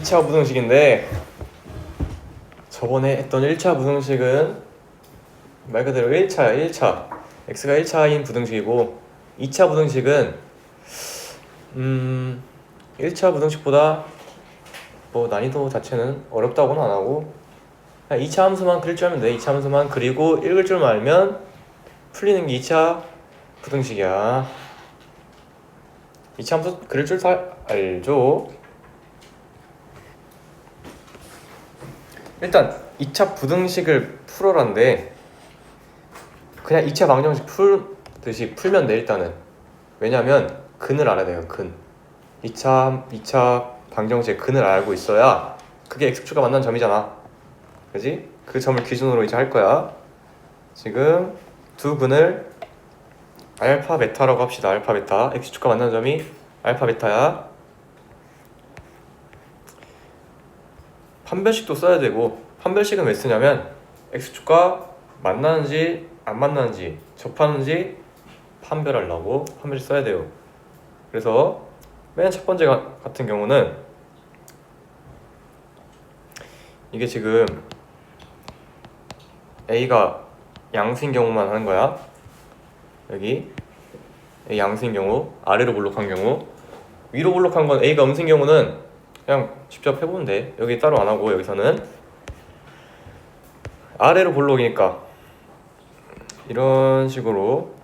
2차 부등식인데 저번에 했던 1차 부등식은 말 그대로 1차 x가 1차인 부등식이고 2차 부등식은 1차 부등식보다 뭐 난이도 자체는 어렵다고는 안 하고 그냥 2차 함수만 그릴 줄 알면 돼. 2차 함수만 그리고 읽을 줄만 알면 풀리는 게 2차 부등식이야. 2차 함수 그릴 줄 다 알죠? 일단 2차 부등식을 풀어란데 그냥 2차 방정식 풀듯이 풀면 돼. 일단은 왜냐면 근을 알아야 돼요. 근 2차 방정식의 근을 알고 있어야 그게 x축과 만난 점이잖아. 그지? 그 점을 기준으로 이제 할 거야. 지금 두 근을 알파 베타라고 합시다. 알파 베타 x축과 만난 점이 알파 베타야. 판별식도 써야 되고 판별식은 왜 쓰냐면 x축과 만나는지 안 만나는지 접하는지 판별하려고 판별식 써야 돼요. 그래서 맨 첫 번째 같은 경우는 이게 지금 A가 양수인 경우만 하는 거야. 여기 A 양수인 경우, 아래로 볼록한 경우, 위로 볼록한 건 A가 음수인 경우는 그냥 직접 해보면 돼. 여기 따로 안 하고 여기서는 아래로 볼록이니까 이런 식으로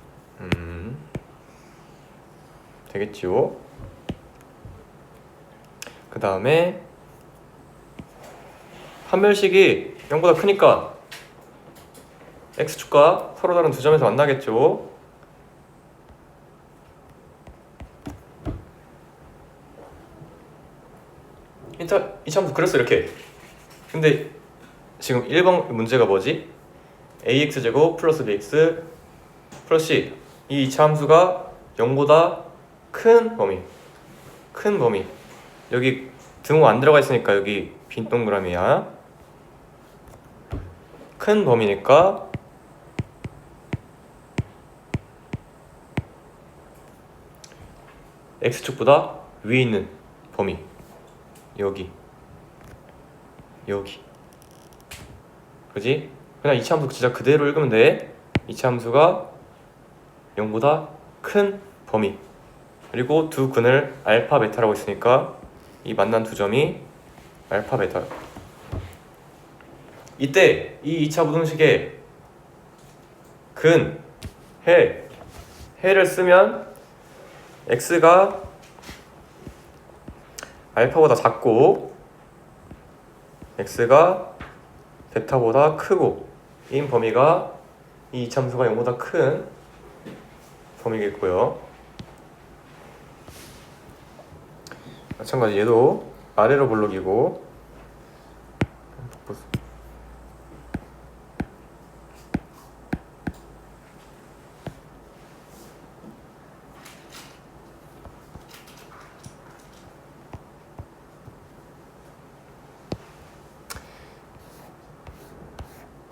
되겠지요. 그 다음에 판별식이 0보다 크니까 x축과 서로 다른 두 점에서 만나겠죠. 이차 함수 그렸어 이렇게. 근데 지금 1번 문제가 뭐지? ax제곱 플러스 bx 플러스 c 이 2차 함수가 0보다 큰 범위 여기 등호 안 들어가 있으니까 여기 빈 동그라미야. 큰 범위니까 x축보다 위에 있는 범위 여기 그지? 그냥 2차 함수 진짜 그대로 읽으면 돼. 2차 함수가 0보다 큰 범위 그리고 두 근을 알파 베타라고 했으니까 이 만난 두 점이 알파 베타. 이때 이 2차 부등식에 근, 해를 쓰면 x가 알파보다 작고 x가 베타보다 크고 인 범위가 이 2차 함수가 0보다 큰 범위겠고요. 마찬가지 얘도 아래로 볼록이고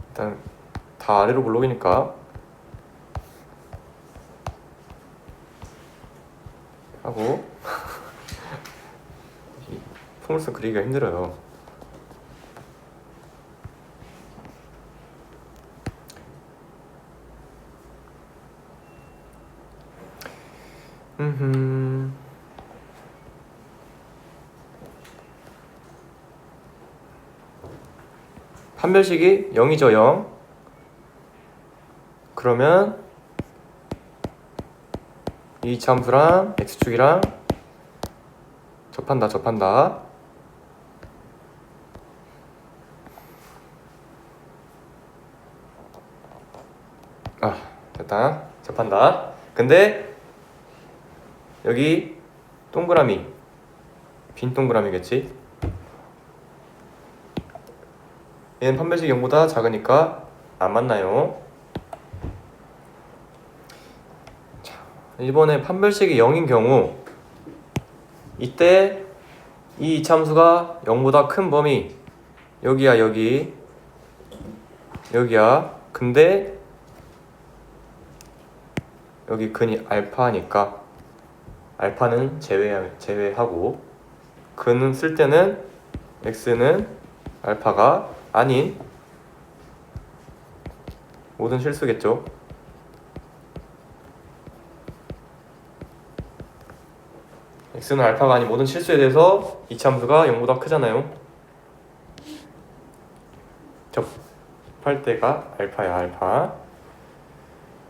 일단 다 아래로 볼록이니까 하고 포물선 그리기가 힘들어요. 판별식이 0이죠. 0 그러면 이 함수랑 x축이랑 접한다. 됐다. 접한다. 근데 여기 동그라미 빈 동그라미겠지. 얘는 판별식이 0보다 작으니까 안 만나요. 자, 이번에 판별식이 0인 경우 이때 이 2차 함수가 0보다 큰 범위 여기야 여기야. 근데 여기 근이 알파니까 알파는 제외하고 근은 쓸 때는 x는 알파가 아닌 모든 실수겠죠. x는 알파가 아닌 모든 실수에 대해서 이차함수가 0보다 크잖아요. 접할 때가 알파야, 알파.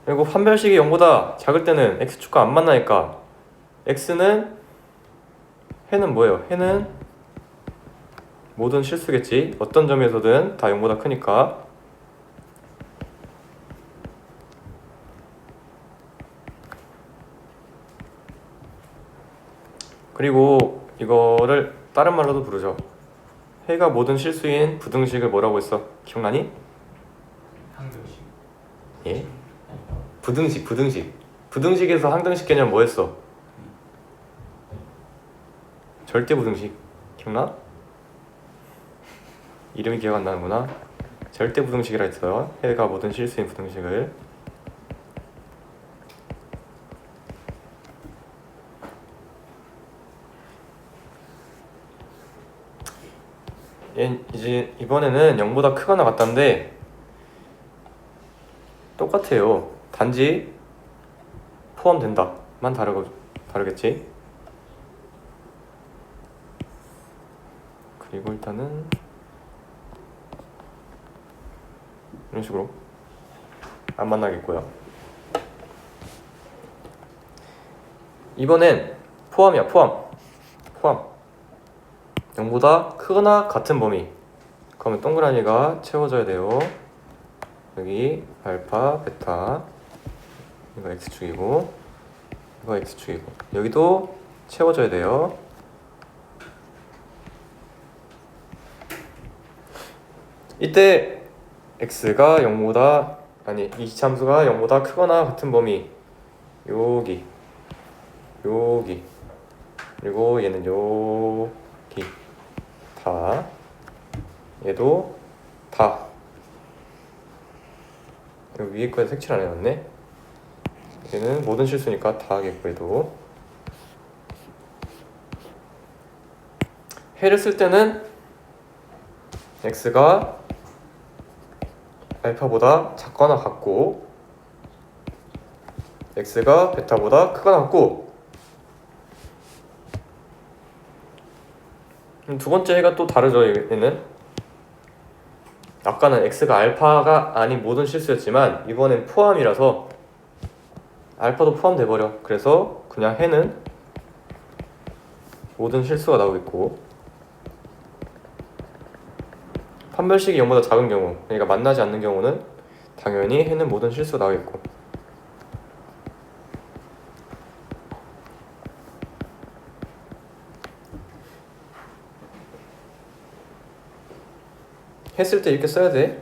그리고 판별식이 0보다 작을 때는 x축과 안 만나니까 x는 해는 뭐예요? 해는 모든 실수겠지. 어떤 점에서든 다 0보다 크니까. 그리고 이거를 다른 말로도 부르죠. 해가 모든 실수인 부등식을 뭐라고 했어? 기억나니? 항등식. 예? 부등식. 부등식에서 항등식 개념 뭐 했어? 절대 부등식. 기억나? 이름이 기억 안 나는구나. 절대 부등식이라 했어요. 해가 모든 실수인 부등식을. 이제 이번에는 0보다 크거나 같다는데 똑같아요. 단지 포함된다만 다르겠지. 그리고 일단은 이런 식으로 안 만나겠고요. 이번엔 포함이야. 포함 0보다 크거나 같은 범위. 그러면 동그라미가 채워져야 돼요. 여기 알파, 베타, 이거 x축이고 이거 x축이고 여기도 채워져야 돼요. 이때 x가 0보다 아니 이 이차함수가 0보다 크거나 같은 범위 여기 그리고 얘는 여기 다 얘도 다 여기 위에 거에 색칠 안 해놨네. 얘는 모든 실수니까 다 하겠고 얘도 해를 쓸 때는 x가 알파보다 작거나 같고 x가 베타보다 크거나 같고 두 번째 해가 또 다르죠. 얘는 아까는 x가 알파가 아닌 모든 실수였지만 이번엔 포함이라서 알파도 포함돼 버려. 그래서 그냥 해는 모든 실수가 나오겠고 판별식이 0보다 작은 경우 그러니까 만나지 않는 경우는 당연히 해는 모든 실수가 나오겠고 했을 때 이렇게 써야 돼.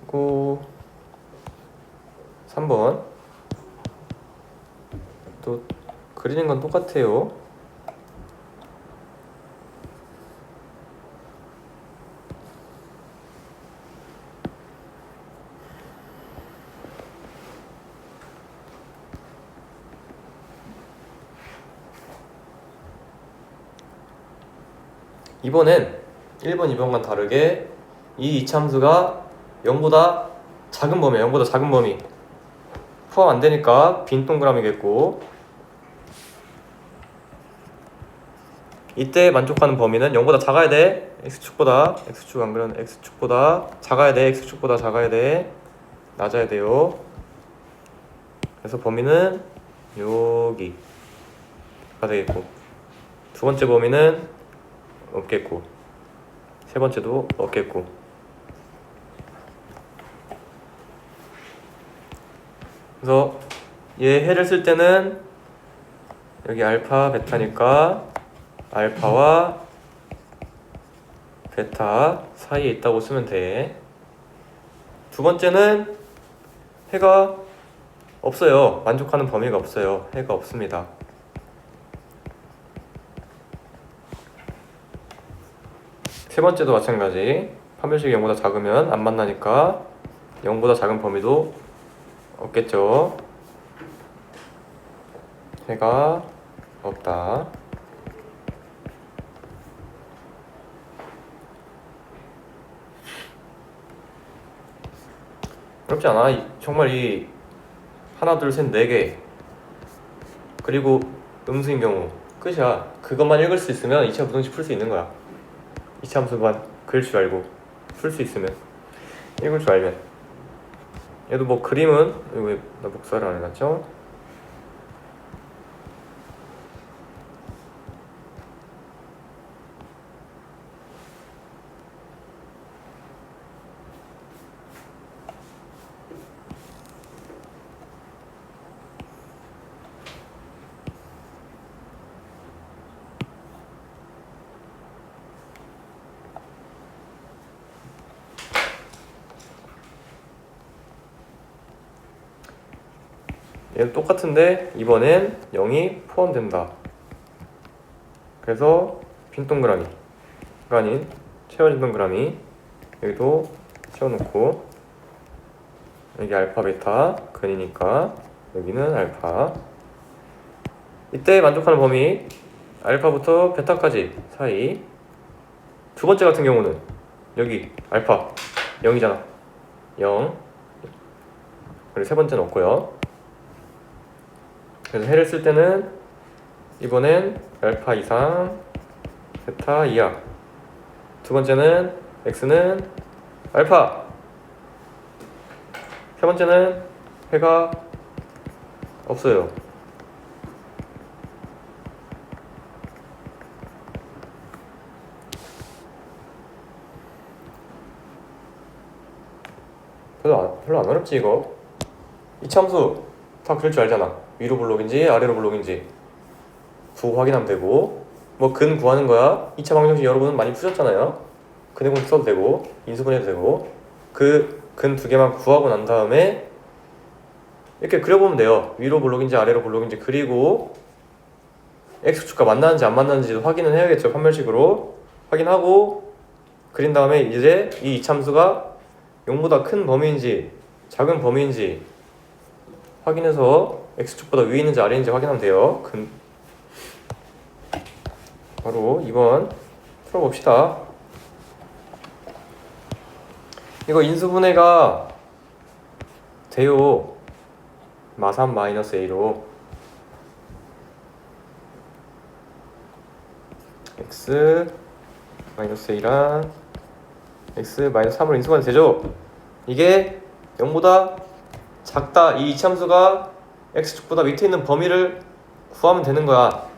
그리고 3번 또 그리는 건 똑같아요. 이번엔 1번, 2번과는 다르게 이 이차함수가 0보다 작은 범위야. 0보다 작은 범위 포함 안 되니까 빈 동그라미겠고 이때 만족하는 범위는 0보다 작아야 돼. x축보다 x축 안 그러면 x축보다 작아야 돼. x축보다 작아야 돼. 낮아야 돼요. 그래서 범위는 여기가 되겠고 두 번째 범위는 없겠고 세 번째도 없겠고 그래서 얘 해를 쓸 때는 여기 알파 베타니까 알파와 베타 사이에 있다고 쓰면 돼. 두 번째는 해가 없어요. 만족하는 범위가 없어요. 해가 없습니다. 세 번째도 마찬가지. 판별식이 0보다 작으면 안 만나니까 0보다 작은 범위도 없겠죠. 해가 없다. 어렵지 않아. 정말 이 하나 둘 셋 네 개 그리고 음수인 경우 끝이야. 그것만 읽을 수 있으면 2차 부등식 풀 수 있는 거야. 2차 함수만 그릴 줄 알고 풀 수 있으면, 읽을 줄 알면. 얘도 뭐 그림은 왜 나 복사를 안 해놨죠? 얘도 똑같은데 이번엔 0이 포함된다. 그래서 빈 동그라미가 아닌 채워진 동그라미 여기도 채워놓고, 여기 알파 베타 근이니까 여기는 알파. 이때 만족하는 범위 알파부터 베타까지 사이. 두 번째 같은 경우는 여기 알파 0이잖아. 0. 그리고 세 번째는 없고요. 그래서 해를 쓸 때는 이번엔 알파 이상 베타 이하. 두 번째는 x는 알파. 세 번째는 해가 없어요. 별로 안 어렵지 이거. 이참수 다 그릴 줄 알잖아. 위로 블록인지 아래로 블록인지 구 확인하면 되고, 뭐 근 구하는 거야. 2차 방정식 여러분 많이 푸셨잖아요. 근해공식 써도 되고 인수분 해도 되고, 그 근 두 개만 구하고 난 다음에 이렇게 그려보면 돼요. 위로 블록인지 아래로 블록인지. 그리고 x축과 만나는지 안 만나는지도 확인은 해야겠죠. 판별식으로 확인하고 그린 다음에 이제 이 이참수가 0보다 큰 범위인지 작은 범위인지 확인해서 x축보다 위에 있는지 아래 있는지 확인하면 돼요. 바로 2번 풀어봅시다. 이거 인수분해가 돼요. 마3 마이너스 a로 x 마이너스 a랑 x 마이너스 3으로 인수분해 되죠. 이게 0보다 작다. 이 이참수가 x축보다 밑에 있는 범위를 구하면 되는 거야.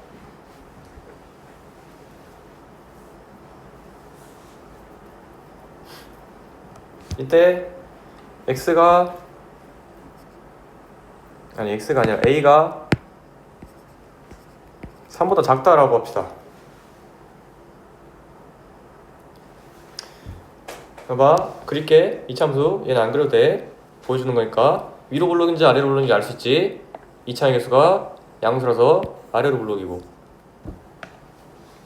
이때 x가 아니라 a가 3보다 작다라고 합시다. 봐봐, 그릴게. 이참수 얘는 안 그려도 돼. 보여주는 거니까. 위로 블록인지 아래로 블록인지 알 수 있지. 2차의 개수가 양수라서 아래로 블록이고,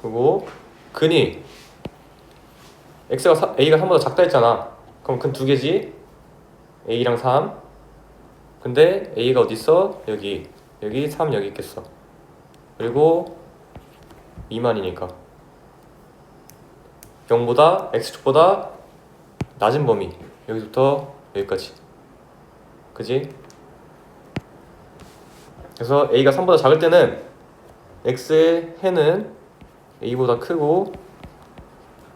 그리고 근이 a가 3보다 작다 했잖아. 그럼 근 두 개지. a랑 3. 근데 a가 어디 있어? 여기 3 여기 있겠어. 그리고 미만이니까 0보다 x축보다 낮은 범위 여기부터 여기까지. 그지? 그래서 a가 3보다 작을 때는 x의 해는 a보다 크고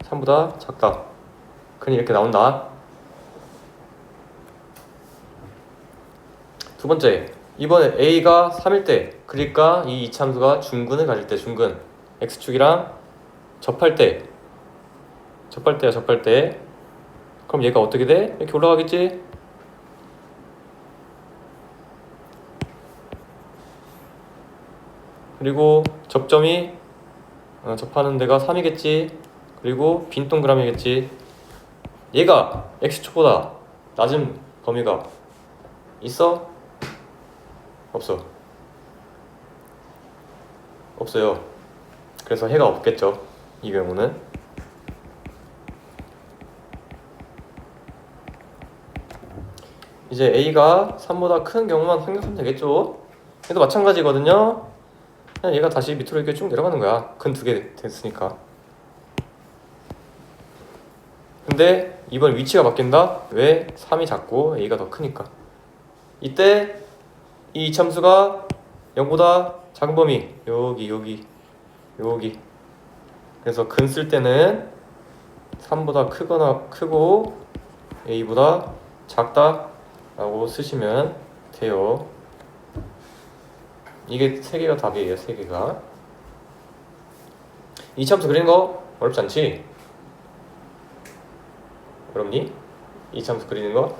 3보다 작다. 그니 이렇게 나온다. 두 번째, 이번에 a가 3일 때, 그러니까 이 이참수가 중근을 가질 때, 중근 x축이랑 접할 때야. 그럼 얘가 어떻게 돼? 이렇게 올라가겠지? 그리고 접점이 접하는 데가 3이겠지. 그리고 빈 동그라미겠지. 얘가 x축보다 낮은 범위가 있어? 없어? 없어요. 그래서 해가 없겠죠. 이 경우는. 이제 a가 3보다 큰 경우만 생각하면 되겠죠. 얘도 마찬가지거든요. 그냥 얘가 다시 밑으로 이렇게 쭉 내려가는 거야. 근 2개 됐으니까. 근데 이번 위치가 바뀐다? 왜? 3이 작고 A가 더 크니까. 이때 이 이참수가 0보다 작은 범위 여기 그래서 근 쓸 때는 3보다 크고 A보다 작다 라고 쓰시면 돼요. 이게 3개가 답이에요. 3개가. 이참수 그리는 거 어렵지 않지? 어렵니? 이참수 그리는 거?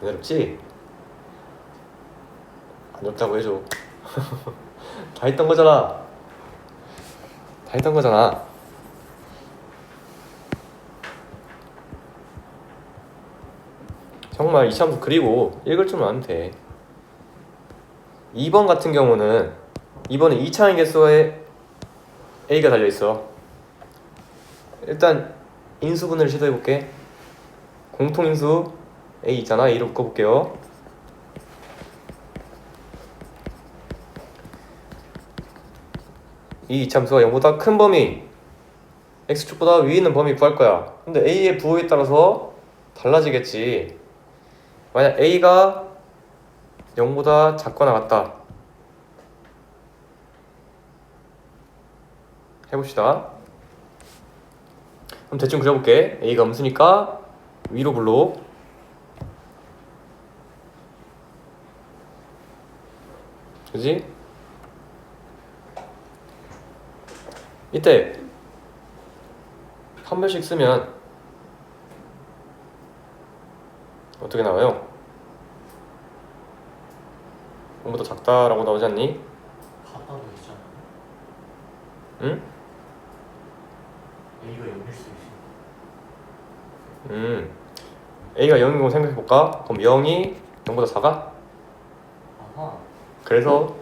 안 어렵지? 안 어렵다고 해줘. 다 했던 거잖아. 정말 이참수 그리고 읽을 줄만 하면 돼. 2번 같은 경우는 이번에 2차원 개수에 A가 달려있어. 일단 인수분해를 시도해볼게. 공통인수 A 있잖아. A로 묶어볼게요. 이 이참수가 0보다 큰 범위 X축보다 위에 있는 범위 구할 거야. 근데 A의 부호에 따라서 달라지겠지. 만약 A가 0보다 작거나 같다 해봅시다. 그럼 대충 그려볼게. A가 음수니까 위로 불러. 그지? 이때 판별식 쓰면 어떻게 나와요? 0보다 작다라고 나오지 않니? 같다고 했잖아. 응? A가 0일 수 있어. A가 0인 거 생각해볼까? 그럼 0이 0보다 작아? 아하. 그래서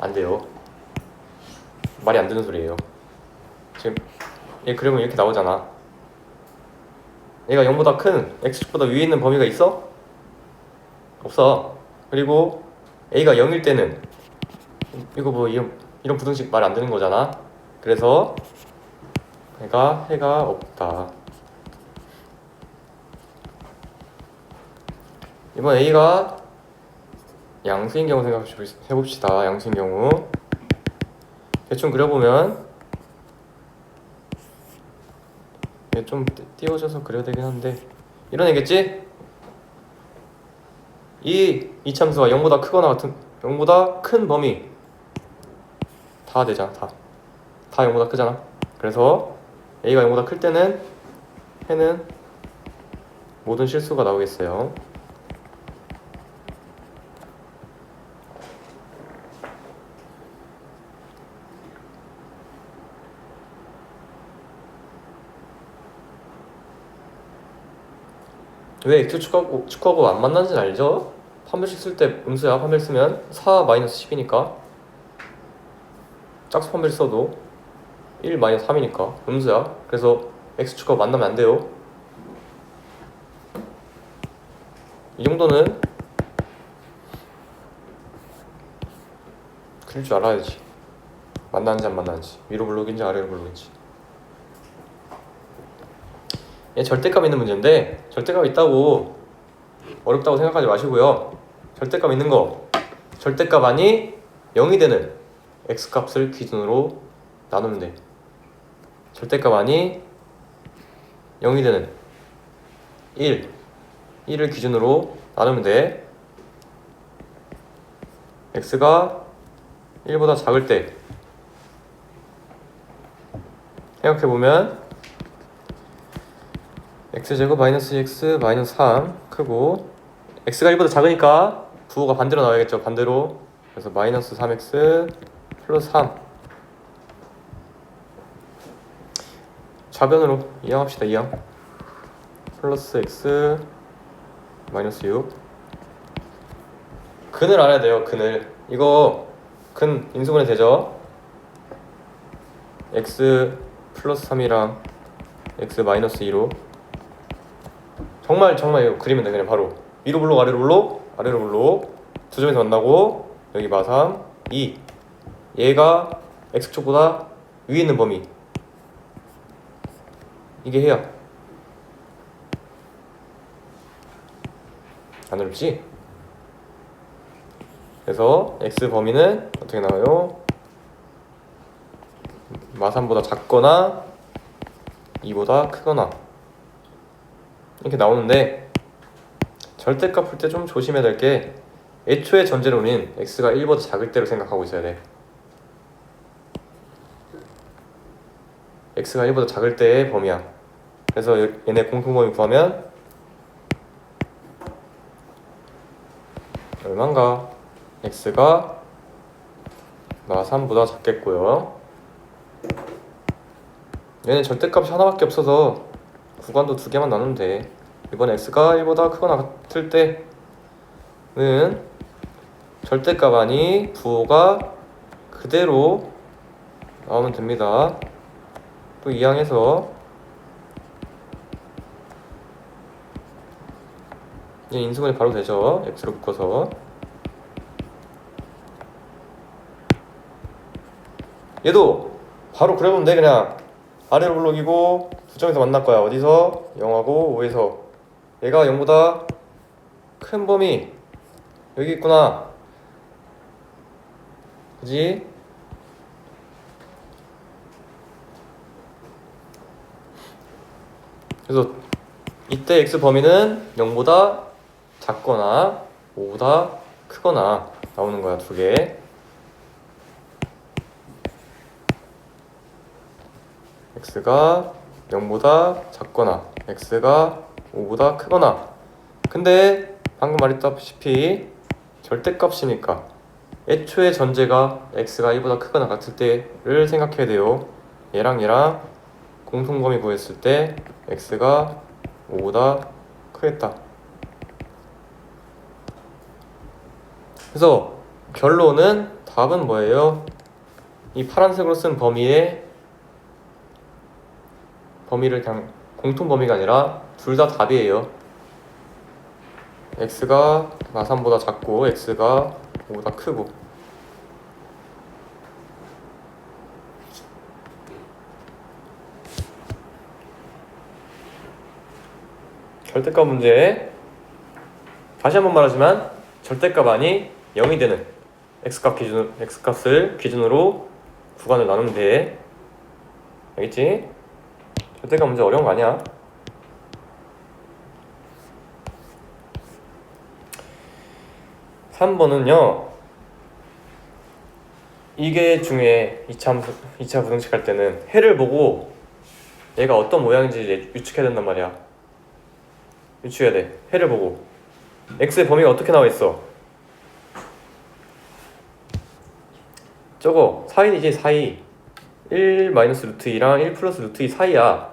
안 돼요. 말이 안 되는 소리예요. 지금 얘 그림은 이렇게 나오잖아. 얘가 0보다 큰 X축보다 위에 있는 범위가 있어? 없어. 그리고 A가 0일 때는 이거 뭐 이런 부등식 말 안 되는 거잖아. 그래서 해가 없다. 이번 A가 양수인 경우 생각해봅시다. 양수인 경우 대충 그려보면 좀 띄워져서 그려야 되긴 한데 이런 애겠지? 이 이참수가 0보다 크거나 같은 0보다 큰 범위 다 되잖아. 다 0보다 크잖아. 그래서 A가 0보다 클 때는 해는 모든 실수가 나오겠어요. 왜 X 축하고 안 만나는지 알죠? 판별식 쓸 때 음수야. 판별 쓰면 4-10이니까 짝수 판별 써도 1-3이니까 음수야. 그래서 X 축하고 만나면 안 돼요. 이 정도는 그릴 줄 알아야지. 만나는지 안 만나는지, 위로 블록인지 아래로 블록인지. 얘 절대값 있는 문제인데 절대값 있다고 어렵다고 생각하지 마시고요. 절대값 있는 거, 절대값 아니 0이 되는 x값을 기준으로 나누면 돼. 절대값 아니 0이 되는 1을 기준으로 나누면 돼. x가 1보다 작을 때 생각해보면 x제곱 마이너스 x 마이너스 3 크고 x가 1보다 작으니까 부호가 반대로 나와야겠죠. 반대로. 그래서 마이너스 3x 플러스 3 좌변으로 이항합시다. 이항 플러스 x 마이너스 6 근을 알아야 돼요. 근을. 이거 근 인수분해 되죠? x 플러스 3이랑 x 마이너스 2로 정말 이거 그리면 돼. 그냥 바로 위로 블록 아래로 블록 두 점에서 만나고 여기 마3 2 얘가 x축보다 위에 있는 범위, 이게 해야 안 어렵지? 그래서 x 범위는 어떻게 나와요? 마3보다 작거나 2보다 크거나 이렇게 나오는데, 절대값 풀 때 좀 조심해야 될 게 애초에 전제로는 x가 1보다 작을 때로 생각하고 있어야 돼. x가 1보다 작을 때의 범위야. 그래서 얘네 공통범위 구하면 얼마인가? x가 마3보다 작겠고요. 얘는 절대값이 하나밖에 없어서 구간도 두 개만 나누면 돼. 이번 x가 1보다 크거나 같을 때는 절대값 아니 부호가 그대로 나오면 됩니다. 또 이항해서 얘 인수분해 바로 되죠. x로 묶어서. 얘도 바로 그려보면 돼. 그냥 아래로 블록이고 두 점에서 만날 거야. 어디서? 0하고 5에서. 얘가 0보다 큰 범위 여기 있구나. 그지? 그래서 이때 x 범위는 0보다 작거나 5보다 크거나 나오는 거야. 두 개. x가 0보다 작거나 x가 5보다 크거나. 근데 방금 말했다시피 절대값이니까 애초에 전제가 x가 1보다 크거나 같을 때를 생각해야 돼요. 얘랑 얘랑 공통범위 구했을 때 x가 5보다 크겠다. 그래서 결론은 답은 뭐예요? 이 파란색으로 쓴 범위를 그냥 공통범위가 아니라 둘 다 답이에요. x가 마3보다 작고 x가 5보다 크고. 절대값 문제 다시 한번 말하지만 절대값 아니 0이 되는 x값을 기준으로 구간을 나누면 돼. 알겠지? 절대값 문제 어려운 거 아니야. (3번은요) 이게 중요해. 2차 부등식 할 때는 해를 보고 얘가 어떤 모양인지 유축해야 된단 말이야. 유추해야 돼. 해를 보고 x의 범위가 어떻게 나와 있어? 저거 사이지. 사이 1 마이너스 루트 2랑 1 플러스 루트 2 사이야.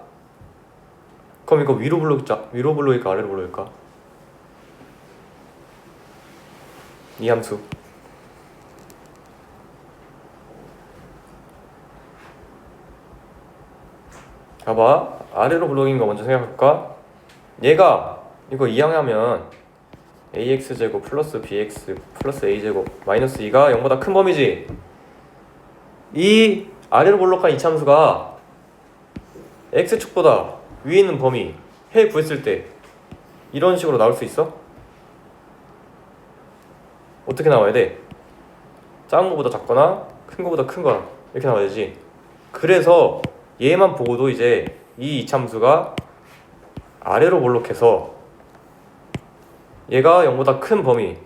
그럼 이거 위로 불러일까 아래로 불러일까? 이 함수 봐봐. 아래로 블록인 거 먼저 생각할까? 얘가 이거 이항하면 ax제곱 플러스 bx 플러스 a제곱 마이너스 2가 0보다 큰 범위지. 이 아래로 블록한 이차함수가 x축보다 위에 있는 범위 해 구했을 때 이런 식으로 나올 수 있어? 어떻게 나와야 돼? 작은 거보다 작거나 큰 거보다 큰 거나 이렇게 나와야 되지. 그래서 얘만 보고도 이제 이 이차함수가 아래로 볼록해서 얘가 0보다 큰 범위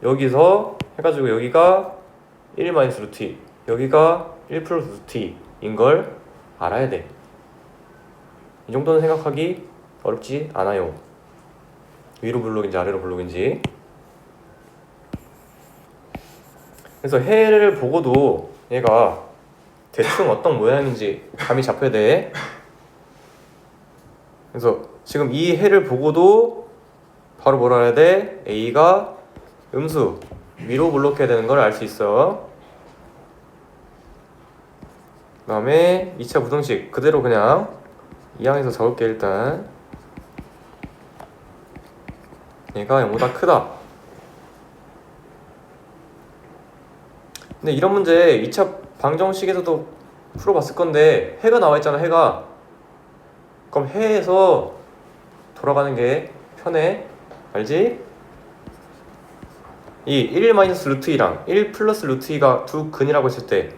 여기서 해가지고 여기가 1 마이너스 루트 2 여기가 1 플러스 루트 2인 걸 알아야 돼. 이 정도는 생각하기 어렵지 않아요. 위로 블록인지 아래로 블록인지. 그래서 해를 보고도 얘가 대충 어떤 모양인지 감이 잡혀야 돼. 그래서 지금 이 해를 보고도 바로 뭘 알아야 돼? A가 음수 위로 블록해야 되는 걸 알 수 있어. 그 다음에 2차 부등식 그대로 그냥 이항해서 적을게. 일단 얘가 0보다 크다. 근데 이런 문제 2차 방정식에서도 풀어봤을 건데 해가 나와 있잖아. 해가. 그럼 해에서 돌아가는 게 편해. 알지? 이 1 마이너스 루트 2랑 1 플러스 루트 2가 두 근이라고 했을 때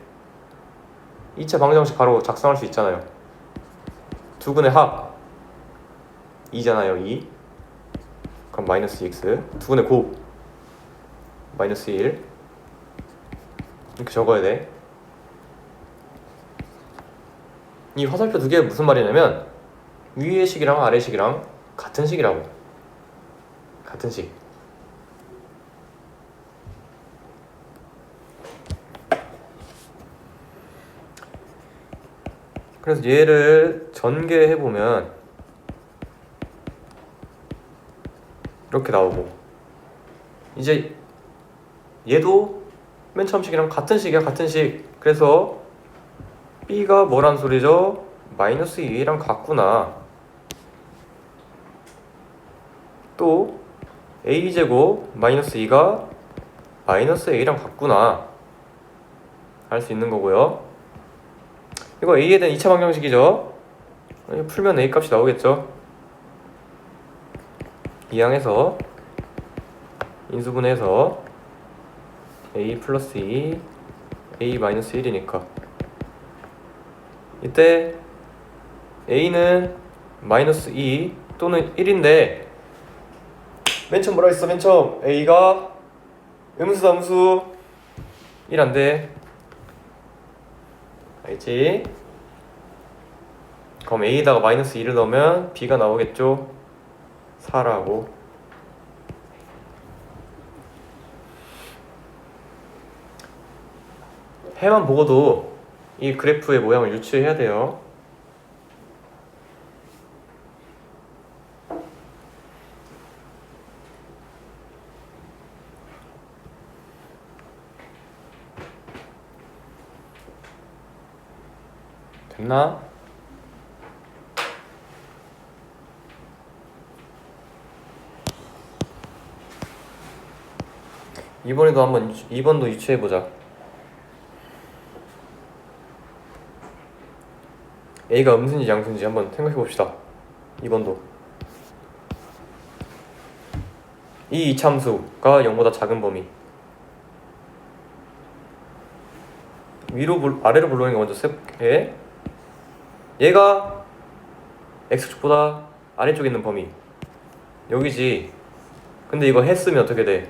2차 방정식 바로 작성할 수 있잖아요. 두 근의 합 2잖아요. 2. 그럼 마이너스 2x. 두 근의 곱 마이너스 1. 이렇게 적어야 돼. 이 화살표 두 개가 무슨 말이냐면 위의 식이랑 아래 식이랑 같은 식이라고. 같은 식. 그래서 얘를 전개해보면 이렇게 나오고, 이제 얘도 맨 처음 식이랑 같은 식이야. 같은 식. 그래서 B가 뭐란 소리죠? 마이너스 2랑 같구나. 또 A제곱 마이너스 2가 마이너스 A랑 같구나 알 수 있는 거고요. 이거 A에 대한 2차 방정식이죠. 풀면 A 값이 나오겠죠. 이항에서 인수분해해서 A 플러스 2 A 마이너스 1이니까 이때 A는 마이너스 2 또는 1인데 맨 처음 뭐라 했어? 맨 처음 A가 음수다. 음수 1 안 돼. 알지? 그럼 A에다가 마이너스 2를 넣으면 B가 나오겠죠? 4라고. 해만 보고도 이 그래프의 모양을 유추해야 돼요. 됐나? 이번에도 한번 2번도 유추해보자. A가 음수인지 양수인지 한번 생각해봅시다. 2번도 이 이참수가 0보다 작은 범위, 아래로 불러오는 거 먼저 세볼게. 얘가 x축보다 아래쪽에 있는 범위 여기지. 근데 이거 했으면 어떻게 돼?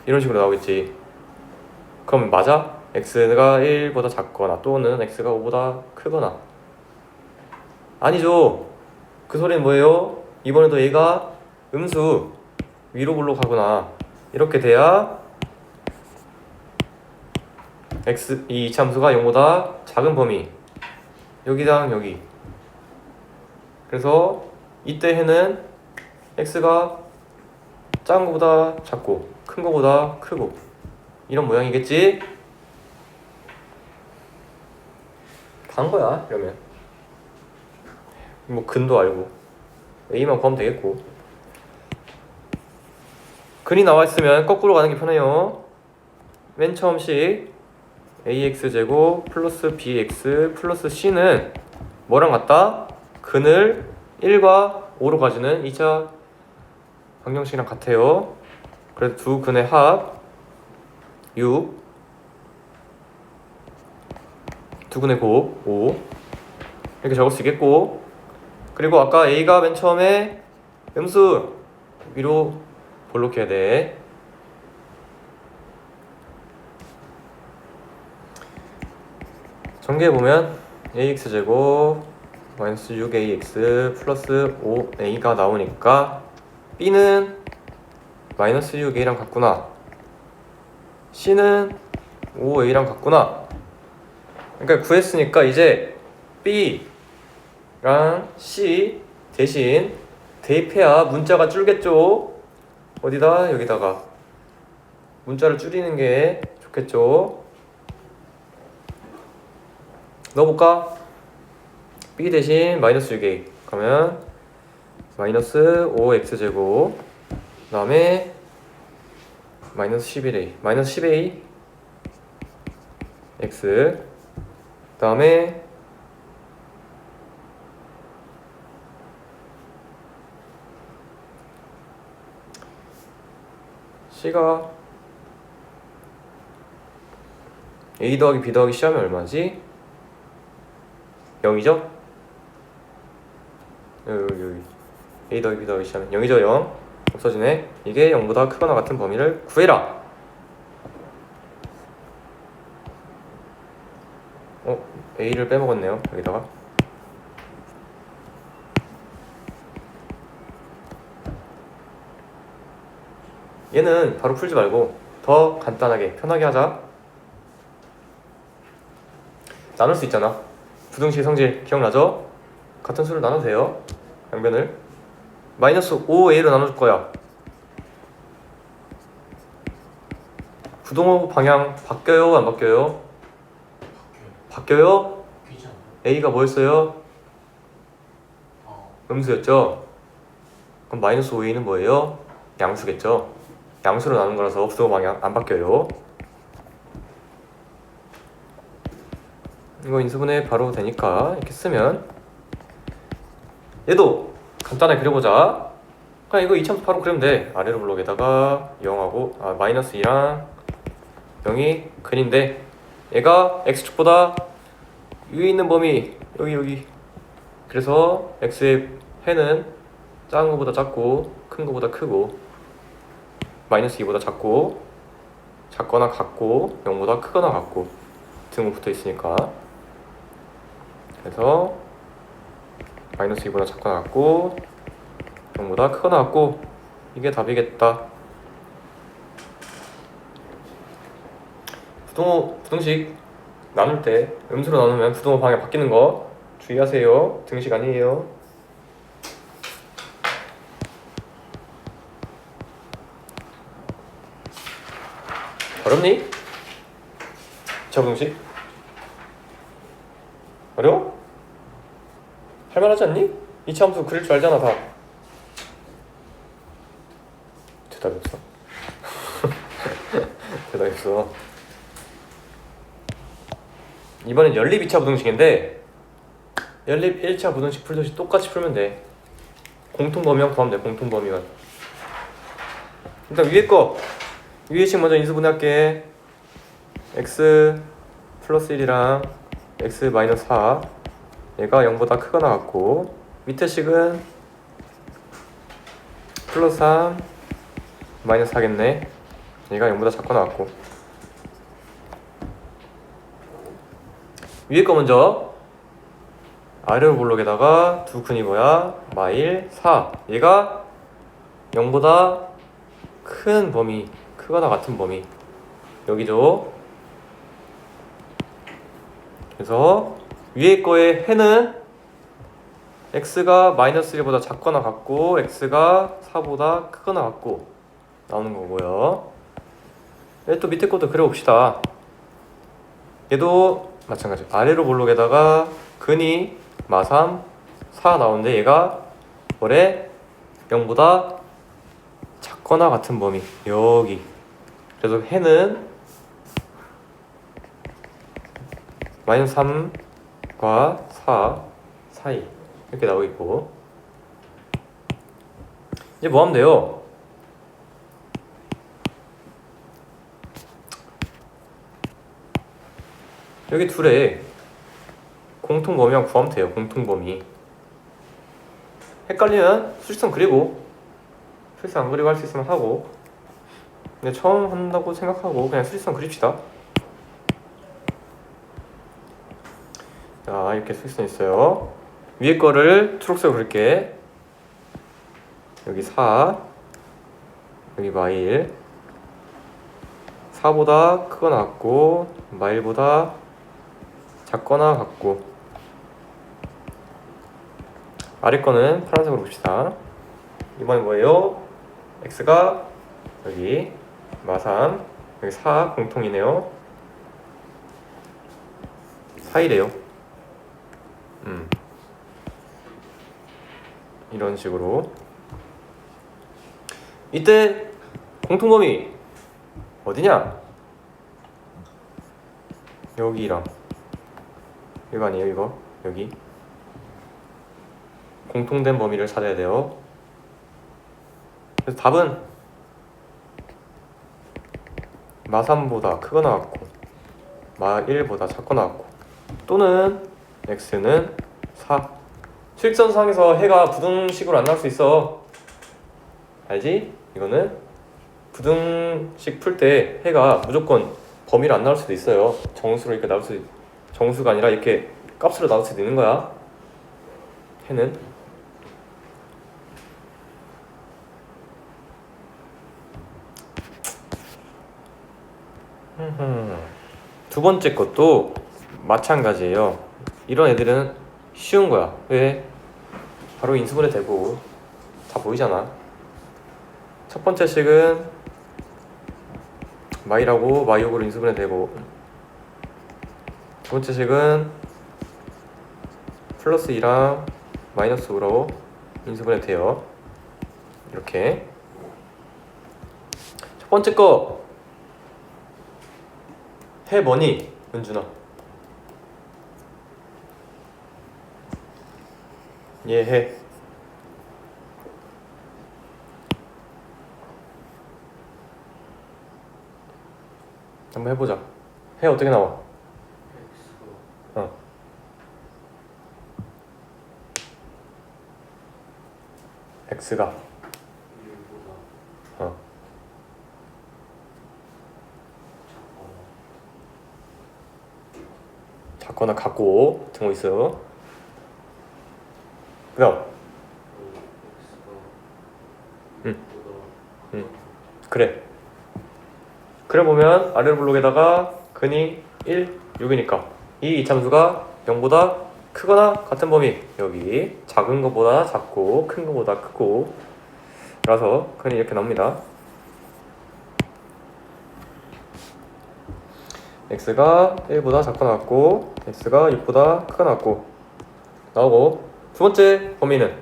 이런 식으로 나오겠지. 그럼 맞아? x가 1보다 작거나 또는 x가 5보다 크거나. 아니죠. 그 소리는 뭐예요? 이번에도 얘가 음수 위로 불러 가거나 이렇게 돼야 x 이 이참수가 0보다 작은 범위 여기랑 여기. 그래서 이때 해는 x가 작은 거보다 작고 큰 거보다 크고 이런 모양이겠지? 간 거야. 이러면 뭐 근도 알고 A만 구하면 되겠고, 근이 나와 있으면 거꾸로 가는 게 편해요. 맨 처음식 AX제곱 플러스 BX 플러스 C는 뭐랑 같다? 근을 1과 5로 가지는 2차 방정식이랑 같아요. 그래서 두 근의 합 6, 두 근의 곱 5 이렇게 적을 수 있겠고, 그리고 아까 A가 맨 처음에 음수 위로 볼록해야 돼. 전개해보면 AX제곱 마이너스 6AX 플러스 5A가 나오니까 B는 마이너스 6A랑 같구나, C는 5A랑 같구나. 그러니까 구했으니까 이제 B랑 C 대신 대입해야 문자가 줄겠죠. 어디다? 여기다가 문자를 줄이는 게 좋겠죠. 넣어볼까? B 대신 마이너스 6A 그러면 마이너스 5x제곱 그 다음에 마이너스 11a 마이너스 10a x 그 다음에 c가 a 더하기 b 더하기 c 하면 얼마지? 0이죠? 여기 a 더하기 b 더하기 c 하면 0이죠. 0 없어지네. 이게 0보다 크거나 같은 범위를 구해라. a를 빼먹었네요. 여기다가 얘는 바로 풀지 말고 더 간단하게 편하게 하자. 나눌 수 있잖아. 부등식 성질 기억나죠? 같은 수를 나눠도 돼요. 양변을 마이너스 5a로 나눠줄 거야. 부동호 방향 바뀌어요? 안 바뀌어요? 바뀌어요? 바뀌지 않나? a가 뭐였어요? 어. 음수였죠? 그럼 마이너스 5a는 뭐예요? 양수겠죠? 양수로 나눈 거라서 부동호 방향 안 바뀌어요. 이거 인수분해 바로 되니까 이렇게 쓰면 얘도 간단하게 그려보자. 그냥 이거 이차함수 바로 그리면 돼. 아래로 블록에다가 0하고 마이너스 2랑 0이 근인데 얘가 x축보다 위에 있는 범위 여기 그래서 x의 해는 작은 거보다 작고 큰 거보다 크고 마이너스 2보다 작거나 같고 0보다 크거나 같고 등호 붙어 있으니까 그래서 마이너스 2보다 작거나 같고 0보다 크거나 같고 이게 답이겠다. 부등식 나눌 때 음수로 나누면 부등호 방향 바뀌는 거 주의하세요. 등식 아니에요. 어렵니? 부등식? 어려워? 할만하지 않니? 이차함수 그릴 줄 알잖아 다. 대답이 없어. 대답이 없어. 이번엔 연립 2차 부등식인데 연립 1차 부등식 풀듯이 똑같이 풀면 돼. 공통범위만 구하면 돼. 공통범위만. 일단 위에 식 먼저 인수분해할게. x 플러스 1이랑 x 마이너스 4 얘가 0보다 크거나 같고 밑에 식은 플러스 3 마이너스 4겠네. 얘가 0보다 작거나 같고 위에 거 먼저 아래로 블록에다가 두 근이 뭐야? 마일 4 얘가 0보다 큰 범위 크거나 같은 범위 여기죠. 그래서 위에 거의 해는 x가 마이너스 1보다 작거나 같고 x가 4보다 크거나 같고 나오는 거고요. 또 밑에 것도 그려봅시다. 얘도 마찬가지 아래로 블록에다가 근이 마3 4 나오는데 얘가 뭐래? 0보다 작거나 같은 범위 여기. 그래서 해는 마이너스 3과 4 사이 이렇게 나오고 있고 이제 뭐 하면 돼요? 여기 둘의 공통범위만 구하면 돼요. 공통범위. 헷갈리면 수직선 그리고 수직선 안 그리고 할 수 있으면 하고 근데 처음 한다고 생각하고 그냥 수직선 그립시다. 자 이렇게 수직선 있어요. 위에 거를 초록색으로 그릴게. 여기 4 여기 마일 4보다 크거나 같고 마일보다 작거나 같고 아래 거는 파란색으로 봅시다. 이번엔 뭐예요? x가 여기 마3 여기 4 공통이네요. 4이래요. 이런 식으로 이때 공통범위 어디냐? 여기랑 이거 아니에요? 이거 여기 공통된 범위를 찾아야 돼요. 그래서 답은 마3보다 크거나 같고 마1보다 작거나 같고 또는 x는 4. 수직선상에서 해가 부등식으로 안 나올 수 있어. 알지? 이거는 부등식 풀 때 해가 무조건 범위로 안 나올 수도 있어요. 정수로 이렇게 나올 수 정수가 아니라 이렇게 값으로 나올 수도 있는 거야. 해는 두 번째 것도 마찬가지예요. 이런 애들은 쉬운 거야. 왜? 바로 인수분해 되고 다 보이잖아. 첫 번째 식은 마이라고 마이옥으로 인수분해 되고 두 번째 식은 플러스 2랑 마이너스 5로 인수분해 돼요. 이렇게 첫 번째 거 해 뭐니? 은준아 얘 해 한번 해보자. 해 어떻게 나와? x가 작거나 같고 등호 있어요. 그다음 그래 보면 아래 블록에다가 근이 1, 6이니까 이 이참수가 0보다 크거나 같은 범위. 여기 작은 거보다 작고 큰 거보다 크고 라서 근이 이렇게 나옵니다. x가 1보다 작거나 같고 x가 6보다 크거나 같고 나오고 두 번째 범위는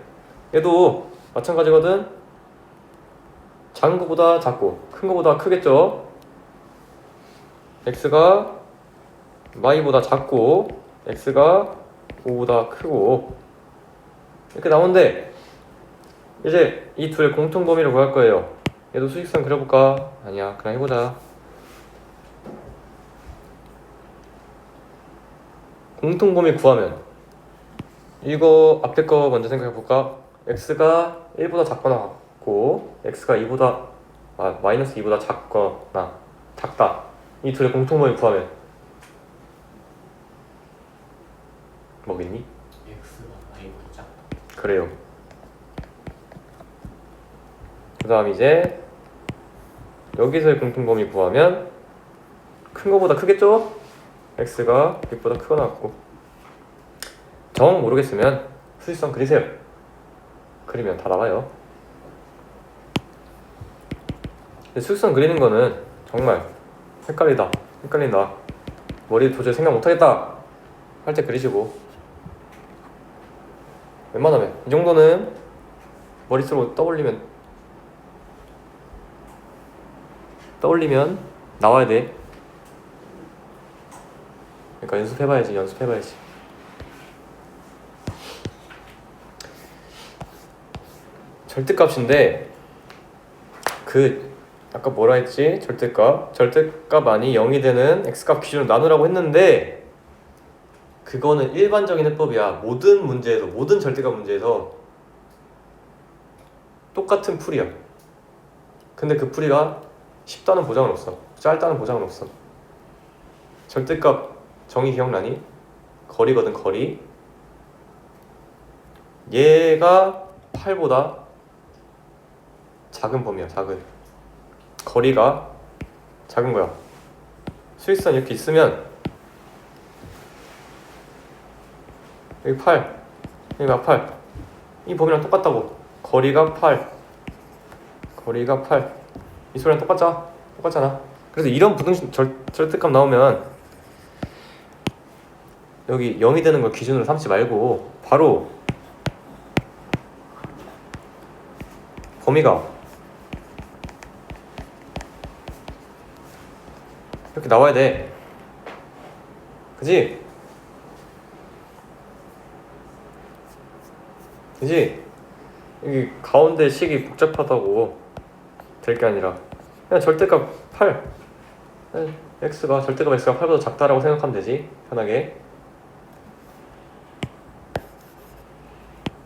얘도 마찬가지거든. 작은 거보다 작고 큰 거보다 크겠죠. x가 y보다 작고 x가 5보다 크고 이렇게 나오는데 이제 이 둘의 공통 범위를 구할 거예요. 얘도 수직선 그려볼까? 아니야, 그냥 해보자. 공통 범위 구하면 이거 앞에 거 먼저 생각해볼까? x가 1보다 작거나 같고 x가 2보다 마이너스 2보다 작거나 작다. 이 둘의 공통 범위 구하면 뭐겠니? x가 y보다 작다. 그래요. 그 다음 이제 여기서의 공통 범위 구하면 큰 거보다 크겠죠? x가 6보다 크거나 같고 정 모르겠으면 수직선 그리세요. 그리면 다 나와요. 근데 수직선 그리는 거는 정말 헷갈린다. 머리 도저히 생각 못하겠다 할 때 그리시고 웬만하면 이 정도는 머릿속으로 떠올리면 나와야 돼. 그러니까 연습해봐야지. 절대값인데 아까 뭐라 했지? 절대값만이 0이 되는 x값 기준으로 나누라고 했는데 그거는 일반적인 해법이야. 모든 절대값 문제에서 똑같은 풀이야. 근데 그 풀이가 쉽다는 보장은 없어. 짧다는 보장은 없어. 절대값 정의 기억나니? 거리거든, 거리. 얘가 8보다 작은 범위야, 작은. 거리가 작은 거야. 수직선 이렇게 있으면 여기 8, 여기가 8. 이 범위랑 똑같다고. 거리가 8. 이 소리랑 똑같잖아. 그래서 이런 부등식 절대값 나오면 여기 0이 되는 걸 기준으로 삼지 말고 바로 범위가 이렇게 나와야 돼. 그지? 그지? 여기 가운데 식이 복잡하다고 될 게 아니라 그냥 절대값 8 x가 절대값 x가 8보다 작다라고 생각하면 되지. 편하게.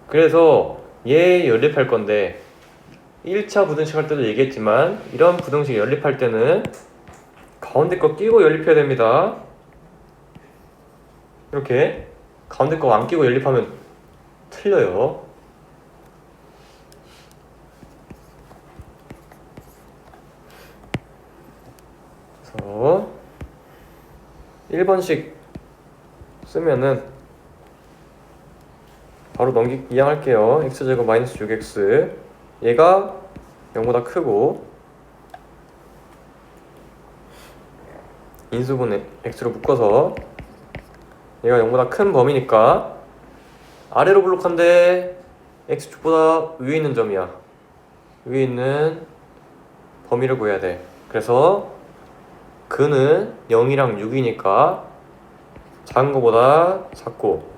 그래서 얘 연립할 건데 1차 부등식 할 때도 얘기했지만 이런 부등식 연립할 때는 가운데 거 끼고 연립해야 됩니다. 이렇게 가운데 거 안 끼고 연립하면 틀려요. 그래서 1번식 쓰면은 바로 이항할게요. x제곱 마이너스 6x 얘가 0보다 크고 인수분해 x로 묶어서 얘가 0보다 큰 범위니까 아래로 블록한데 x축보다 위에 있는 점이야. 위에 있는 범위를 구해야 돼. 그래서 근은 0이랑 6이니까 작은 거보다 작고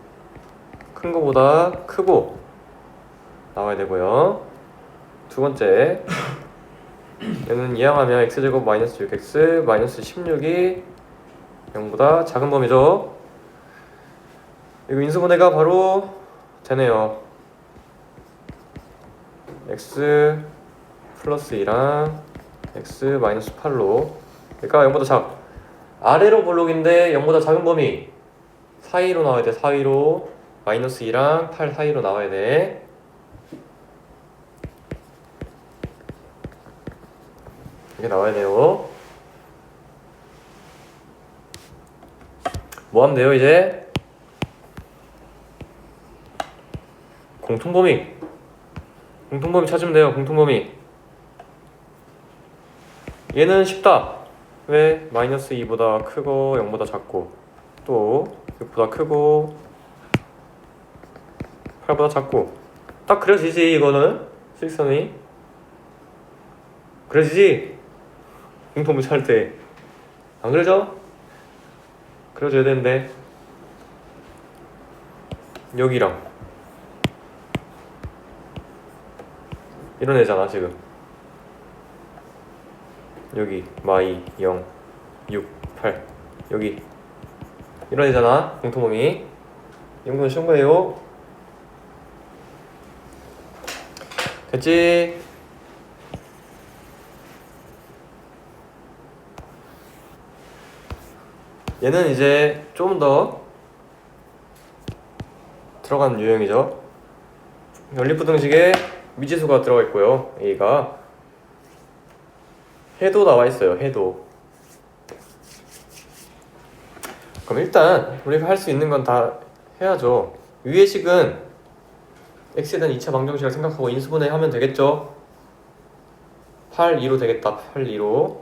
큰 거보다 크고 나와야 되고요. 두 번째 얘는 이항하면 x제곱 마이너스 6x 마이너스 16이 0보다 작은 범위죠. 이거 인수분해가 바로 되네요. x 플러스 2랑 x 마이너스 8로 그러니까 0보다 아래로 블록인데 0보다 작은 범위 사이로 나와야 돼. 사이로 마이너스 2랑 8 사이로 나와야 돼. 이게 나와야 돼요. 뭐 하면 돼요 이제? 공통범위 찾으면 돼요. 공통범위 얘는 쉽다. 왜? 마이너스 2보다 크고 0보다 작고 또 6보다 크고 8보다 작고 딱 그려지지. 이거는 실선이 그려지지. 공통범위 찾을 때 안 그려져? 그려줘야 되는데 여기랑 이런 애잖아 지금. 여기 마이 0 6 8 여기 이런 애잖아. 공통범위. 이런 건 쉬운 거예요. 됐지? 얘는 이제 좀 더 들어간 유형이죠. 연립부등식에 미지수가 들어가 있고요. A가 해도 나와 있어요. 해도. 그럼 일단 우리가 할 수 있는 건 다 해야죠. 위의 식은 x에 대한 2차 방정식을 생각하고 인수분해 하면 되겠죠. 8, 2로 되겠다. 8, 2로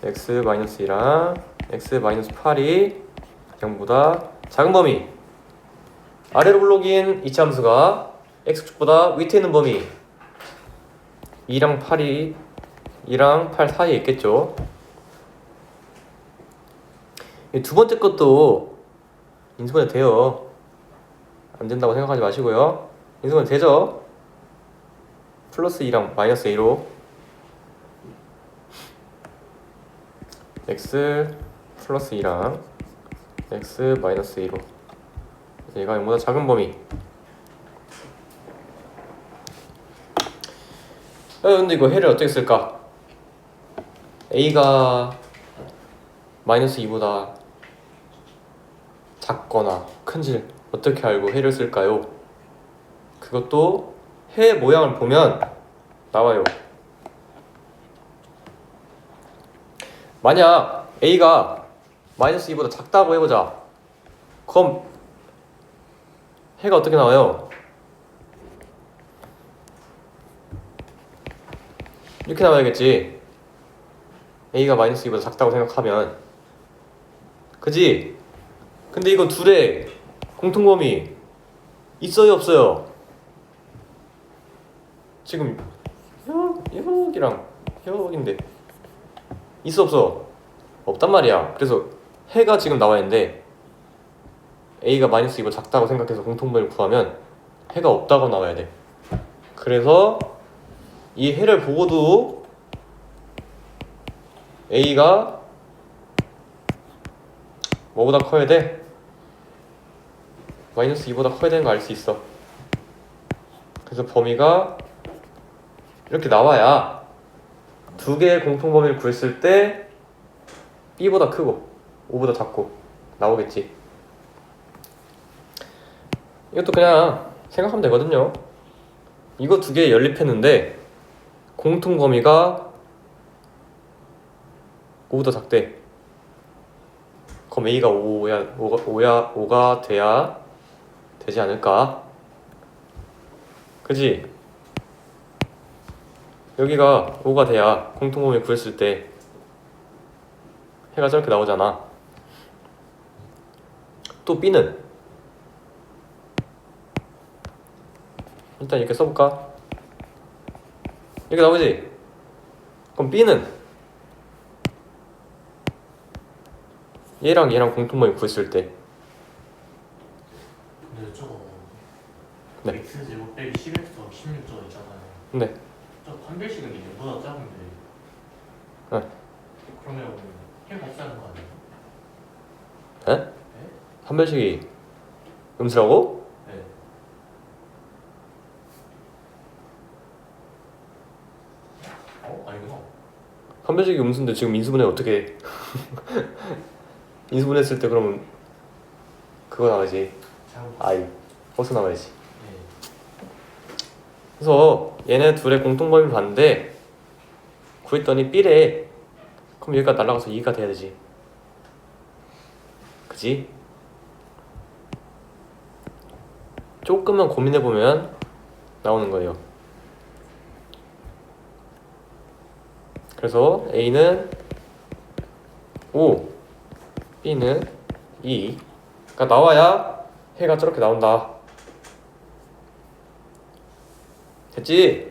x-2랑 x-8이 0보다 작은 범위 아래로 블록인 이차 함수가 x축보다 밑에 있는 범위 2랑 8 사이에 있겠죠. 두 번째 것도 인수분해 돼요. 안 된다고 생각하지 마시고요. 인수분해 되죠. 플러스 2랑 마이너스 2로 x 플러스 2랑 x 마이너스 2로 얘가 0보다 작은 범위. 근데 이거 해를 어떻게 쓸까? a가 마이너스 2보다 작거나 큰지 어떻게 알고 해를 쓸까요? 그것도 해 모양을 보면 나와요. 만약 a가 마이너스 2보다 작다고 해보자. 그럼 해가 어떻게 나와요? 이렇게 나와야겠지. a가 마이너스 2보다 작다고 생각하면 그지? 근데 이거 둘의 공통범위 있어요 없어요? 지금 여기랑 여기인데 있어 없어? 없단 말이야. 그래서 해가 지금 나와 있는데 a가 마이너스 2보다 작다고 생각해서 공통범위를 구하면 해가 없다고 나와야 돼. 그래서 이 해를 보고도 a가 뭐보다 커야 돼? 마이너스 2보다 커야 되는 거 알 수 있어. 그래서 범위가 이렇게 나와야 두 개의 공통범위를 구했을 때 b보다 크고 5보다 작고 나오겠지. 이것도 그냥 생각하면 되거든요. 이거 두 개 연립했는데 공통범위가 5보다 작대. 그럼 a가 5가 돼야 되지 않을까? 그지? 여기가 5가 돼야 공통범위 구했을 때 해가 저렇게 나오잖아. 또 b는 일단 이렇게 써볼까? 이렇게 나오지? 그럼 b는 얘랑 얘랑 공통범위 구했을 때 근데 저거 네. x제곱 빼기 10x 더하기 16조 있잖아요. 네. 저 판별식은 0보다 작은데 네. 그러면 해가 없다는 거 아니에요? 에? 판별식이 음수라고? 네. 아니구나. 판별식이 음수인데 지금 인수분해 어떻게 해? 인수분했을 때 그러면 그거 나와야지. 잘못. 아이 허수 나와야지. 네. 그래서 얘네 둘의 공통범위 봤는데 구했더니 B래. 그럼 여기가 날아가서 2가 돼야 되지. 그지? 조금만 고민해보면 나오는 거예요. 그래서 A는 5, B는 2. 그러니까 나와야 해가 저렇게 나온다. 됐지?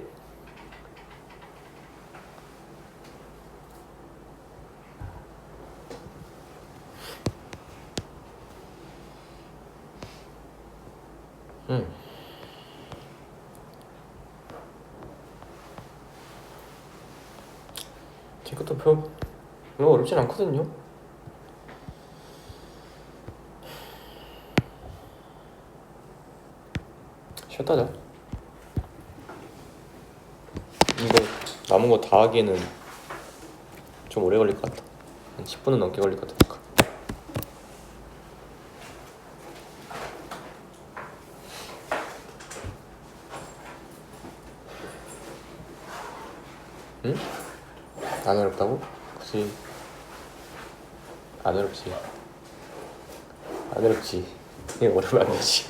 제 것도 별로 어렵진 않거든요. 쉬었다 자. 이거 남은 거 다 하기에는 좀 오래 걸릴 것 같다. 한 10분은 넘게 걸릴 것 같으니까. 응? 안 어렵다고? 그치. 안 어렵지. 안 어렵지. 이거 어려우면 안 되지.